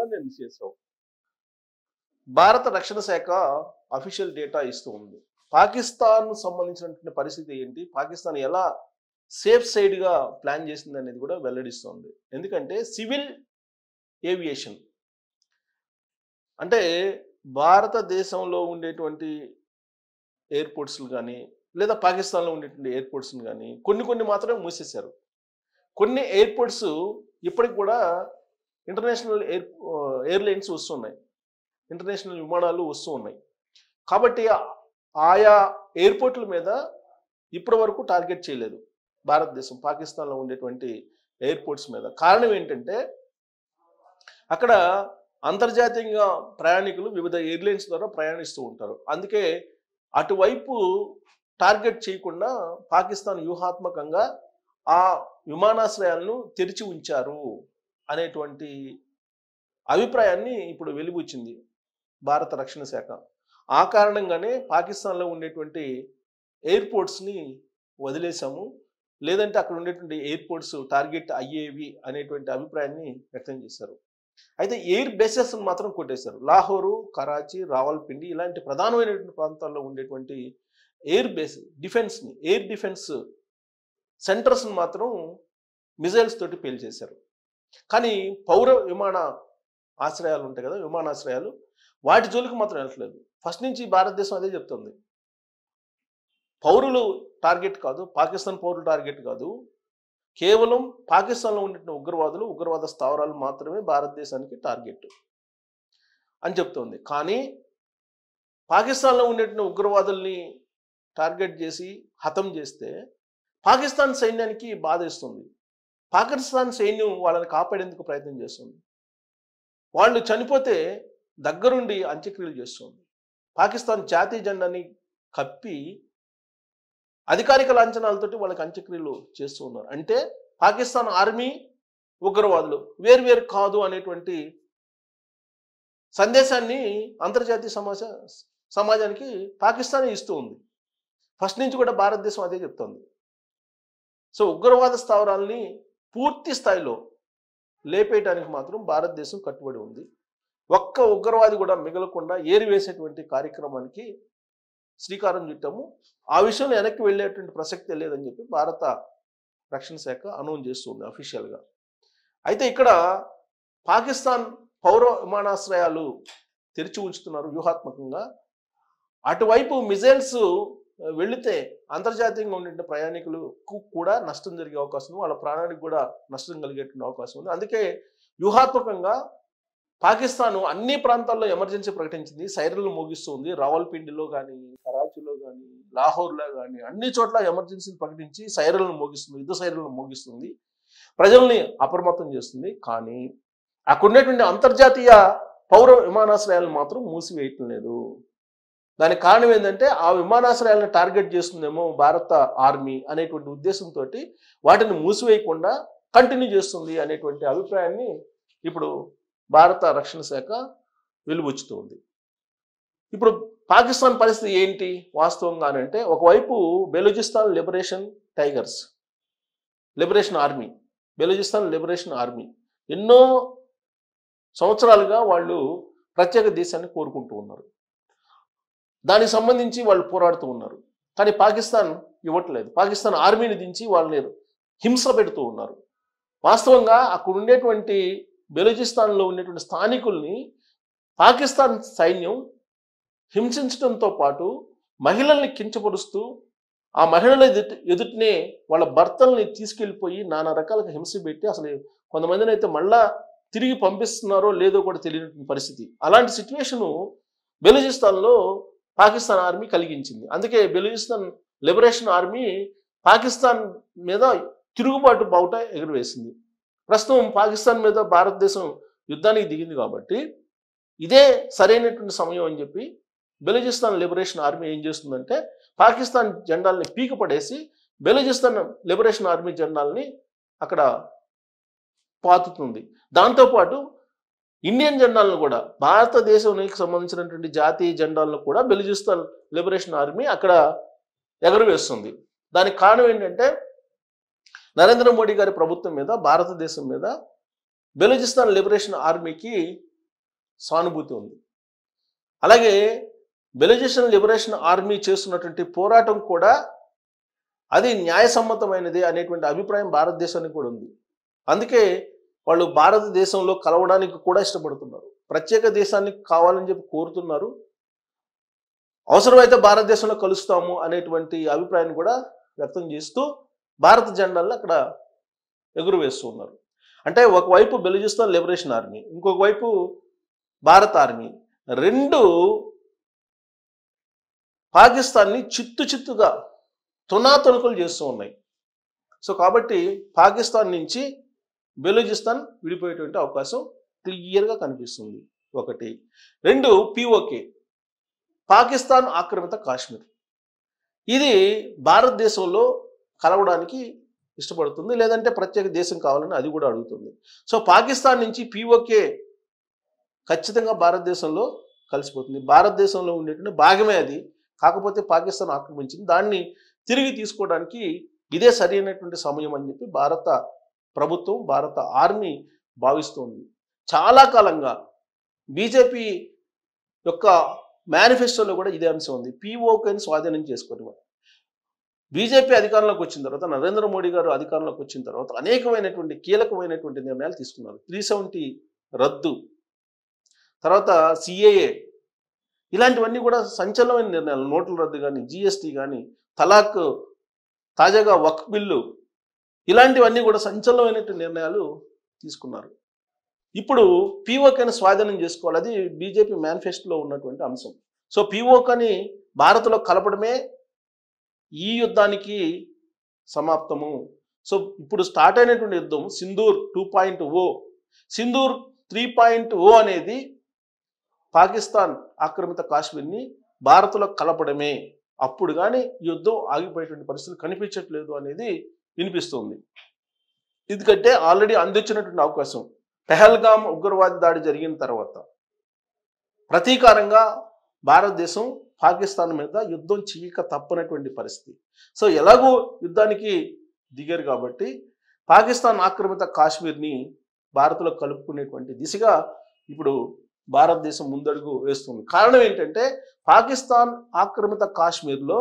Pakistan miss చేసావు. భారత రక్షణ శాఖ అఫీషియల్ డేటా ఇస్తూ ఉంది. పాకిస్తాన్ సంబంధించినటువంటి పరిస్థితి ఏంటి, పాకిస్తాన్ ఎలా సేఫ్ సైడ్గా ప్లాన్ చేసింది అనేది కూడా వెల్లడిస్తుంది. ఎందుకంటే సివిల్ ఏవియేషన్ అంటే భారతదేశంలో ఉండేటువంటి ఎయిర్పోర్ట్స్లు కానీ లేదా పాకిస్తాన్లో ఉండేటువంటి ఎయిర్పోర్ట్స్ని కానీ కొన్ని మాత్రమే మూసేశారు. కొన్ని ఎయిర్పోర్ట్స్ ఇప్పటికి కూడా ఇంటర్నేషనల్ ఎయిర్లైన్స్ వస్తున్నాయి, ఇంటర్నేషనల్ విమానాలు వస్తూ ఉన్నాయి. కాబట్టి ఆయా ఎయిర్పోర్ట్ల మీద ఇప్పటి వరకు టార్గెట్ చేయలేదు భారతదేశం పాకిస్తాన్లో ఉండేటువంటి ఎయిర్పోర్ట్స్ మీద. కారణం ఏంటంటే అక్కడ అంతర్జాతీయంగా ప్రయాణికులు వివిధ ఎయిర్లైన్స్ ద్వారా ప్రయాణిస్తూ ఉంటారు. అందుకే అటువైపు టార్గెట్ చేయకుండా పాకిస్తాన్ వ్యూహాత్మకంగా ఆ విమానాశ్రయాలను తెరిచి ఉంచారు అనేటువంటి అభిప్రాయాన్ని ఇప్పుడు వెలిబుచ్చింది భారత రక్షణ శాఖ. ఆ కారణంగానే పాకిస్తాన్లో ఉండేటువంటి ఎయిర్పోర్ట్స్ని వదిలేశాము, లేదంటే అక్కడ ఉండేటువంటి ఎయిర్పోర్ట్స్ టార్గెట్ అయ్యేవి అనేటువంటి అభిప్రాయాన్ని వ్యక్తం చేశారు. అయితే ఎయిర్ బేసెస్ మాత్రం కొట్టేశారు. లాహోరు, కరాచీ, రావల్పిండి ఇలాంటి ప్రధానమైనటువంటి ప్రాంతాల్లో ఉండేటువంటి ఎయిర్ బేస్ డిఫెన్స్ని, ఎయిర్ డిఫెన్స్ సెంటర్స్ని మాత్రం మిజైల్స్ తోటి పేల్చేశారు. కానీ పౌర విమాన ఆశ్రయాలు ఉంటాయి కదా, విమానాశ్రయాలు, వాటి జోలికి మాత్రం వెళ్ళట్లేదు. ఫస్ట్ నుంచి భారతదేశం అదే చెప్తుంది, పౌరులు టార్గెట్ కాదు, పాకిస్తాన్ పౌరులు టార్గెట్ కాదు, కేవలం పాకిస్తాన్లో ఉండే ఉగ్రవాద స్థావరాలు మాత్రమే భారతదేశానికి టార్గెట్ అని చెప్తోంది. కానీ పాకిస్తాన్లో ఉండేటువంటి ఉగ్రవాదుల్ని టార్గెట్ చేసి హతం చేస్తే పాకిస్తాన్ సైన్యానికి బాధేస్తుంది. పాకిస్తాన్ సైన్యం వాళ్ళని కాపాడేందుకు ప్రయత్నం చేస్తుంది. వాళ్ళు చనిపోతే దగ్గరుండి అంత్యక్రియలు చేస్తుంది. పాకిస్తాన్ జాతీయ జెండాని కప్పి అధికారిక లాంఛనాలతోటి వాళ్ళకి అంత్యక్రియలు చేస్తూ ఉన్నారు. అంటే పాకిస్తాన్ ఆర్మీ ఉగ్రవాదులు వేరు కాదు అనేటువంటి సందేశాన్ని అంతర్జాతీయ సమాజానికి పాకిస్తాన్ ఇస్తూ ఉంది. ఫస్ట్ నుంచి కూడా భారతదేశం అదే చెప్తోంది. సో ఉగ్రవాద స్థావరాలని పూర్తి స్థాయిలో లేపేయడానికి మాత్రం భారతదేశం కట్టుబడి ఉంది. ఒక్క ఉగ్రవాది కూడా మిగలకుండా ఏరివేసేటువంటి కార్యక్రమానికి శ్రీకారం చుట్టాము. ఆ విషయంలో వెనక్కి వెళ్ళేటువంటి ప్రసక్తే లేదని చెప్పి భారత రక్షణ శాఖ అనౌన్స్ చేస్తుంది అఫీషియల్గా. అయితే ఇక్కడ పాకిస్తాన్ పౌర విమానాశ్రయాలు తెరిచి ఉంచుతున్నారు వ్యూహాత్మకంగా. అటువైపు మిజైల్స్ వెళితే అంతర్జాతీయంగా ఉండే ప్రయాణికులకు కూడా నష్టం జరిగే అవకాశం ఉంది, వాళ్ళ ప్రాణానికి కూడా నష్టం కలిగేటువంటి అవకాశం ఉంది. అందుకే వ్యూహాత్మకంగా పాకిస్తాన్ అన్ని ప్రాంతాల్లో ఎమర్జెన్సీ ప్రకటించింది, సైరన్లు మోగిస్తుంది. రావల్పిండిలో కానీ, కరాచీలో కానీ, లాహోర్లో కానీ అన్ని చోట్ల ఎమర్జెన్సీని ప్రకటించి సైరన్లు మోగిస్తుంది, యుద్ధ సైరన్లు మోగిస్తుంది, ప్రజల్ని అప్రమత్తం చేస్తుంది. కానీ అక్కడ ఉండేటువంటి అంతర్జాతీయ పౌర విమానాశ్రయాలను మాత్రం మూసివేయటం లేదు. దానికి కారణం ఏంటంటే ఆ విమానాశ్రయాలను టార్గెట్ చేస్తుందేమో భారత ఆర్మీ అనేటువంటి ఉద్దేశంతో వాటిని మూసివేయకుండా కంటిన్యూ చేస్తుంది అనేటువంటి అభిప్రాయాన్ని ఇప్పుడు భారత రక్షణ శాఖ వెలుబుచ్చుతుంది. ఇప్పుడు పాకిస్తాన్ పరిస్థితి ఏంటి వాస్తవంగా అంటే, ఒకవైపు Balochistan liberation tigers, Balochistan liberation army ఎన్నో సంవత్సరాలుగా వాళ్ళు ప్రత్యేక దేశాన్ని కోరుకుంటూ ఉన్నారు. దానికి సంబంధించి వాళ్ళు పోరాడుతూ ఉన్నారు. కానీ పాకిస్తాన్ ఇవ్వట్లేదు. పాకిస్తాన్ ఆర్మీని దించి వాళ్ళని హింస పెడుతూ ఉన్నారు. వాస్తవంగా అక్కడ ఉండేటువంటి బెలూచిస్తాన్లో ఉండేటువంటి స్థానికుల్ని పాకిస్తాన్ సైన్యం హింసించడంతో పాటు మహిళల్ని కించపరుస్తూ ఆ మహిళల ఎదుటినే వాళ్ళ భర్తల్ని తీసుకెళ్ళిపోయి నానా రకాలుగా హింస పెట్టి అసలు కొంతమందిని అయితే మళ్ళా తిరిగి పంపిస్తున్నారో లేదో కూడా తెలియని పరిస్థితి. అలాంటి సిచ్యువేషను బెలూచిస్తాన్లో పాకిస్తాన్ ఆర్మీ కలిగించింది. అందుకే బెలూచిస్తాన్ లిబరేషన్ ఆర్మీ పాకిస్తాన్ మీద తిరుగుబాటు బావుట ఎగురవేసింది. ప్రస్తుతం పాకిస్తాన్ మీద భారతదేశం యుద్ధానికి దిగింది కాబట్టి ఇదే సరైనటువంటి సమయం అని చెప్పి బెలూచిస్తాన్ లిబరేషన్ ఆర్మీ ఏం చేస్తుందంటే పాకిస్తాన్ జెండాల్ని పీకపడేసి బెలూచిస్తాన్ లిబరేషన్ ఆర్మీ జెండాల్ని అక్కడ పాతుతుంది. దాంతోపాటు ఇండియన్ జెండాలను కూడా, భారతదేశానికి సంబంధించినటువంటి జాతీయ జెండాలను కూడా బెలూచిస్తాన్ లిబరేషన్ ఆర్మీ అక్కడ ఎగరవేస్తుంది. దానికి కారణం ఏంటంటే నరేంద్ర మోడీ గారి ప్రభుత్వం మీద, భారతదేశం మీద బెలూచిస్తాన్ లిబరేషన్ ఆర్మీకి సానుభూతి ఉంది. అలాగే బెలూచిస్తాన్ లిబరేషన్ ఆర్మీ చేస్తున్నటువంటి పోరాటం కూడా అది న్యాయసమ్మతమైనది అనేటువంటి అభిప్రాయం భారతదేశానికి కూడా ఉంది. అందుకే వాళ్ళు భారతదేశంలో కలవడానికి కూడా ఇష్టపడుతున్నారు. ప్రత్యేక దేశాన్ని కావాలని చెప్పి కోరుతున్నారు. అవసరమైతే భారతదేశంలో కలుస్తాము అనేటువంటి అభిప్రాయాన్ని కూడా వ్యక్తం చేస్తూ భారత జెండాలను అక్కడ ఎగురవేస్తూ ఉన్నారు. అంటే ఒకవైపు బెలూచిస్తాన్ లిబరేషన్ ఆర్మీ, ఇంకొక వైపు భారత ఆర్మీ రెండు పాకిస్తాన్ని చిత్తుగా తునాతునకలు చేస్తూ ఉన్నాయి. సో కాబట్టి పాకిస్తాన్ నుంచి బెలూచిస్తాన్ విడిపోయేటువంటి అవకాశం క్లియర్గా కనిపిస్తుంది. ఒకటి. రెండు, పిఓకే, పాకిస్తాన్ ఆక్రమిత కాశ్మీర్. ఇది భారతదేశంలో కలవడానికి ఇష్టపడుతుంది, లేదంటే ప్రత్యేక దేశం కావాలని అది కూడా అడుగుతుంది. సో పాకిస్తాన్ నుంచి పిఓకే ఖచ్చితంగా భారతదేశంలో కలిసిపోతుంది. భారతదేశంలో ఉండేటువంటి భాగమే అది. కాకపోతే పాకిస్తాన్ ఆక్రమించింది, దాన్ని తిరిగి తీసుకోవడానికి ఇదే సరైనటువంటి సమయం అని చెప్పి భారత ప్రభుత్వం, భారత ఆర్మీ భావిస్తోంది. చాలా కాలంగా బీజేపీ యొక్క మేనిఫెస్టోలో కూడా ఇదే అంశం ఉంది, పిఓకేని స్వాధీనం చేసుకోవడం. బీజేపీ అధికారంలోకి వచ్చిన తర్వాత, నరేంద్ర మోడీ గారు అధికారంలోకి వచ్చిన తర్వాత అనేకమైనటువంటి కీలకమైనటువంటి నిర్ణయాలు తీసుకున్నారు. 370 రద్దు, తర్వాత సిఏఏ, ఇలాంటివన్నీ కూడా సంచలనమైన నిర్ణయాలు. నోట్ల రద్దు కానీ, జిఎస్టీ కానీ, తలాక్, తాజాగా వక్ఫ్ బిల్లు, ఇలాంటివన్నీ కూడా సంచలనమైనటువంటి నిర్ణయాలు తీసుకున్నారు. ఇప్పుడు పిఓకేని స్వాధీనం చేసుకోవాలి, అది బీజేపీ మేనిఫెస్టోలో ఉన్నటువంటి అంశం. సో పిఓకేని భారత్లో కలపడమే ఈ యుద్ధానికి సమాప్తము. సో ఇప్పుడు స్టార్ట్ అయినటువంటి యుద్ధం సింధూర్ 2.0, సింధూర్ 3.0 అనేది పాకిస్తాన్ ఆక్రమిత కాశ్మీర్ని భారత్లో కలపడమే. అప్పుడు కానీ యుద్ధం ఆగిపోయేటువంటి పరిస్థితులు కనిపించట్లేదు అనేది వినిపిస్తుంది. ఎందుకంటే ఆల్రెడీ అందించినటువంటి అవకాశం, పెహల్గామ్ ఉగ్రవాద దాడి జరిగిన తర్వాత ప్రతీకారంగా భారతదేశం పాకిస్తాన్ మీద యుద్ధం చేయక తప్పనటువంటి పరిస్థితి. సో ఎలాగో యుద్ధానికి దిగారు కాబట్టి పాకిస్తాన్ ఆక్రమిత కాశ్మీర్ని భారత్లో కలుపుకునేటువంటి దిశగా ఇప్పుడు భారతదేశం ముందడుగు వేస్తుంది. కారణం ఏంటంటే పాకిస్తాన్ ఆక్రమిత కాశ్మీర్లో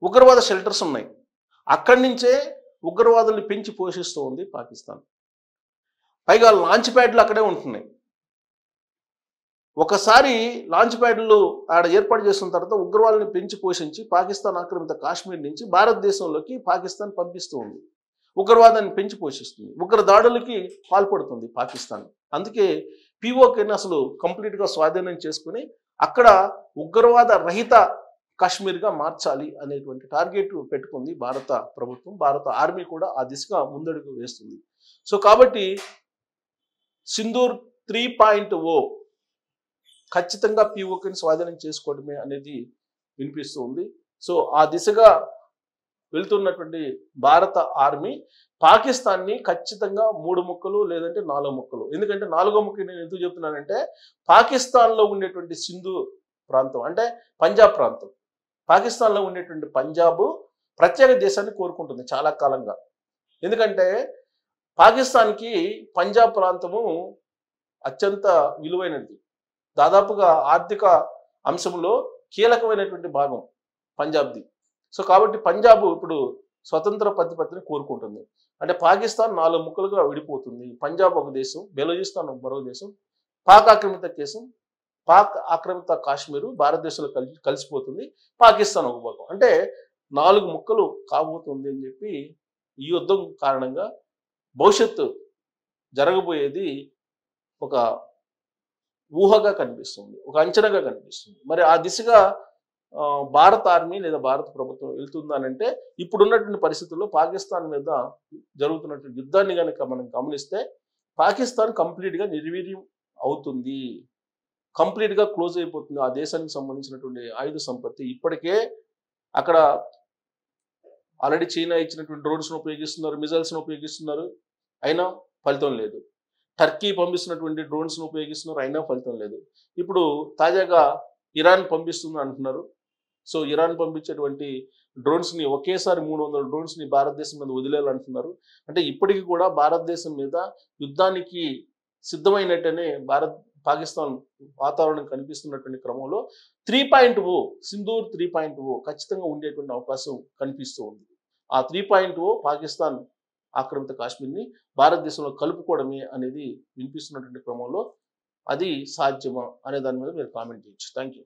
ఉగ్రవాద షెల్టర్స్ ఉన్నాయి. అక్కడి నుంచే ఉగ్రవాదుల్ని పెంచి పోషిస్తూ ఉంది పాకిస్తాన్. పైగా లాంచ్ ప్యాడ్లు అక్కడే ఉంటున్నాయి. ఒకసారి లాంచ్ ప్యాడ్లు ఆడ ఏర్పాటు చేసిన తర్వాత ఉగ్రవాదుల్ని పెంచి పోషించి పాకిస్తాన్ ఆక్రమిత కాశ్మీర్ నుంచి భారతదేశంలోకి పాకిస్తాన్ పంపిస్తూ ఉంది. ఉగ్రవాదాన్ని పెంచి పోషిస్తుంది, ఉగ్ర దాడులకి పాల్పడుతుంది పాకిస్తాన్. అందుకే పిఓకేని అసలు కంప్లీట్గా స్వాధీనం చేసుకుని అక్కడ ఉగ్రవాద రహిత కాశ్మీర్గా మార్చాలి అనేటువంటి టార్గెట్ పెట్టుకుంది భారత ప్రభుత్వం. భారత ఆర్మీ కూడా ఆ దిశగా ముందడుగు వేస్తుంది. సో కాబట్టి సింధూర్ 3.0 ఖచ్చితంగా పిఓకేని స్వాధీనం చేసుకోవడమే అనేది వినిపిస్తూ ఉంది. సో ఆ దిశగా వెళ్తున్నటువంటి భారత ఆర్మీ పాకిస్తాన్ని ఖచ్చితంగా 3 ముక్కలు లేదంటే 4 ముక్కలు. ఎందుకంటే 4వ ముక్క నేను ఎందుకు చెప్తున్నానంటే పాకిస్తాన్లో ఉండేటువంటి సింధు ప్రాంతం అంటే పంజాబ్ ప్రాంతం, పాకిస్తాన్లో ఉండేటువంటి పంజాబ్ ప్రత్యేక దేశాన్ని కోరుకుంటుంది చాలా కాలంగా. ఎందుకంటే పాకిస్తాన్కి పంజాబ్ ప్రాంతము అత్యంత విలువైనది, దాదాపుగా ఆర్థిక అంశంలో కీలకమైనటువంటి భాగం పంజాబ్ది. సో కాబట్టి పంజాబ్ ఇప్పుడు స్వతంత్ర ప్రతిపత్తిని కోరుకుంటుంది. అంటే పాకిస్తాన్ 4 ముక్కలుగా విడిపోతుంది. పంజాబ్ ఒక దేశం, బెలూచిస్తాన్ మరో దేశం, పాక్ ఆక్రమిత కాశ్మీరు భారతదేశంలో కలిసిపోతుంది, పాకిస్తాన్ ఒక భాగం. అంటే 4 ముక్కలు కాబోతుంది అని చెప్పి ఈ యుద్ధం కారణంగా భవిష్యత్తు జరగబోయేది ఒక ఊహగా కనిపిస్తుంది, ఒక అంచనాగా కనిపిస్తుంది. మరి ఆ దిశగా భారత ఆర్మీ లేదా భారత ప్రభుత్వం వెళ్తుందనంటే ఇప్పుడున్నటువంటి పరిస్థితుల్లో పాకిస్తాన్ మీద జరుగుతున్నటువంటి యుద్ధాన్ని కనుక మనం గమనిస్తే పాకిస్తాన్ కంప్లీట్గా నిర్వీర్యం అవుతుంది, కంప్లీట్గా క్లోజ్ అయిపోతుంది. ఆ దేశానికి సంబంధించినటువంటి ఆయుధ సంపత్తి ఇప్పటికే అక్కడ ఆల్రెడీ చైనా ఇచ్చినటువంటి డ్రోన్స్ను ఉపయోగిస్తున్నారు, మిజైల్స్ను ఉపయోగిస్తున్నారు, అయినా ఫలితం లేదు. టర్కీ పంపిస్తున్నటువంటి డ్రోన్స్ను ఉపయోగిస్తున్నారు, అయినా ఫలితం లేదు. ఇప్పుడు తాజాగా ఇరాన్ పంపిస్తుంది అంటున్నారు. సో ఇరాన్ పంపించేటువంటి డ్రోన్స్ని ఒకేసారి 300 డ్రోన్స్ని భారతదేశం మీద వదిలేయాలంటున్నారు. అంటే ఇప్పటికీ కూడా భారతదేశం మీద యుద్ధానికి సిద్ధమైనట్టనే పాకిస్తాన్ వాతావరణం కనిపిస్తున్నటువంటి క్రమంలో 3.0 సింధూర్ 3.0 ఖచ్చితంగా ఉండేటువంటి అవకాశం కనిపిస్తూ ఉంది. ఆ 3.0 పాకిస్తాన్ ఆక్రమిత కాశ్మీర్ని భారతదేశంలో కలుపుకోవడమే అనేది వినిపిస్తున్నటువంటి క్రమంలో అది సాధ్యమా అనే దాని మీద మీరు కామెంట్ చేయొచ్చు. Thank you.